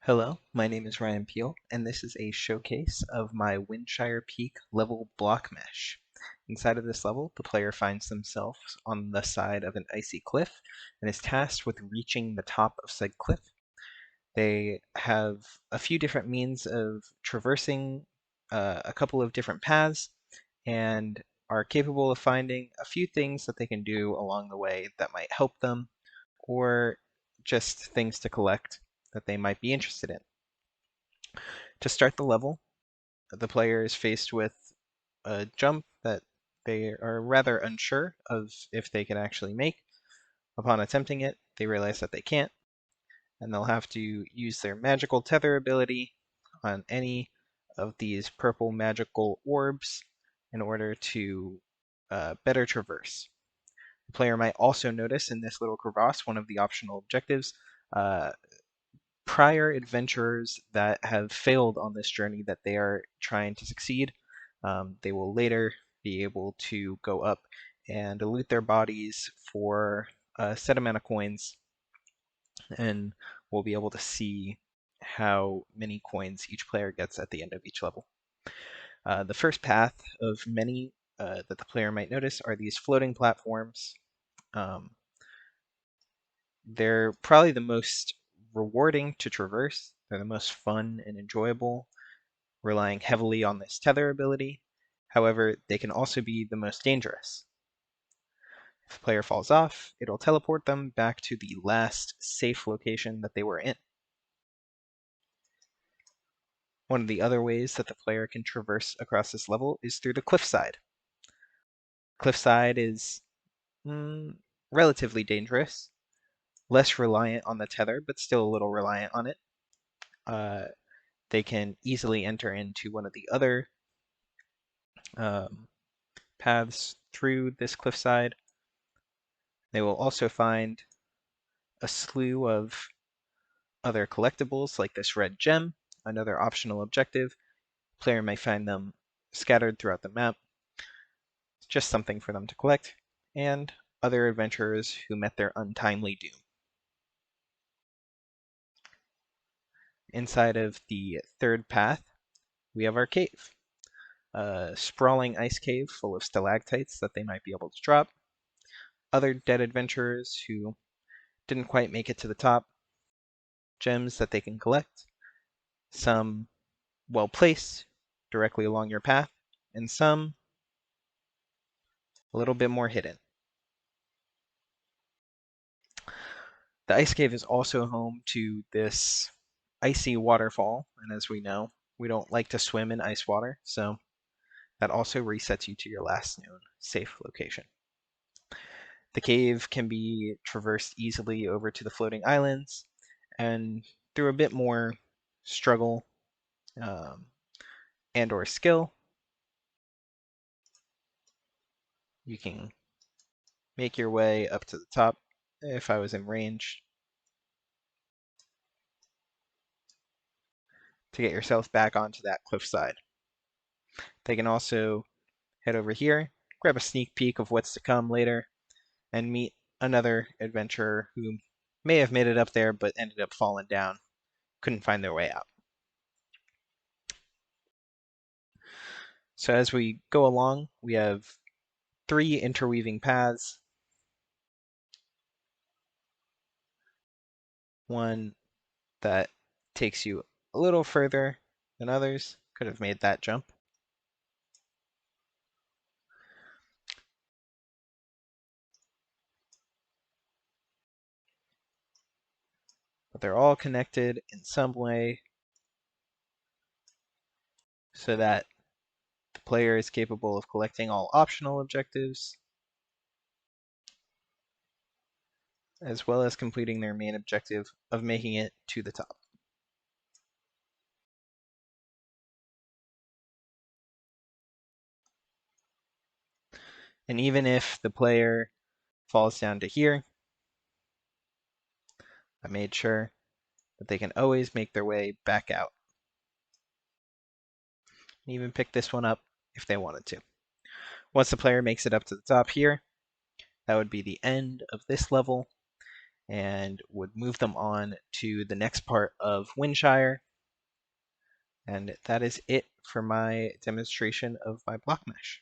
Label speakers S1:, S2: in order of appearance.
S1: Hello, my name is Ryan Peel, and this is a showcase of my Windshire Peak level Blockmesh. Inside of this level, the player finds themselves on the side of an icy cliff and is tasked with reaching the top of said cliff. They have a few different means of traversing a couple of different paths and are capable of finding a few things that they can do along the way that might help them or just things to collect that they might be interested in. To start the level, the player is faced with a jump that they are rather unsure of if they can actually make. Upon attempting it, they realize that they can't, and they'll have to use their magical tether ability on any of these purple magical orbs in order to better traverse. The player might also notice in this little crevasse one of the optional objectives, uh, prior adventurers that have failed on this journey that they are trying to succeed. They will later be able to go up and loot their bodies for a set amount of coins, and we'll be able to see how many coins each player gets at the end of each level. The first path of many that the player might notice are these floating platforms. Um, they're probably the most rewarding to traverse. They're the most fun and enjoyable, relying heavily on this tether ability. However, they can also be the most dangerous. If a player falls off, it'll teleport them back to the last safe location that they were in. One of the other ways that the player can traverse across this level is through the cliffside. Cliffside is relatively dangerous, less reliant on the tether, but still a little reliant on it. They can easily enter into one of the other paths through this cliffside. They will also find a slew of other collectibles like this red gem, another optional objective. The player may find them scattered throughout the map, just something for them to collect, and other adventurers who met their untimely doom. Inside of the third path, we have our cave. A sprawling ice cave full of stalactites that they might be able to drop. Other dead adventurers who didn't quite make it to the top. Gems that they can collect. Some well placed directly along your path, and some a little bit more hidden. The ice cave is also home to this icy waterfall, and as we know, we don't like to swim in ice water, so that also resets you to your last known safe location. The cave can be traversed easily over to the floating islands, and through a bit more struggle and or skill, you can make your way up to the top. If I was in range, to get yourself back onto that cliffside. They can also head over here, grab a sneak peek of what's to come later, and meet another adventurer who may have made it up there but ended up falling down, couldn't find their way out. So as we go along, we have 3 interweaving paths. One that takes you a little further than others, could have made that jump. But they're all connected in some way so that the player is capable of collecting all optional objectives, as well as completing their main objective of making it to the top. And even if the player falls down to here, I made sure that they can always make their way back out. And even pick this one up if they wanted to. Once the player makes it up to the top here, that would be the end of this level, and would move them on to the next part of Windshire. And that is it for my demonstration of my block mesh.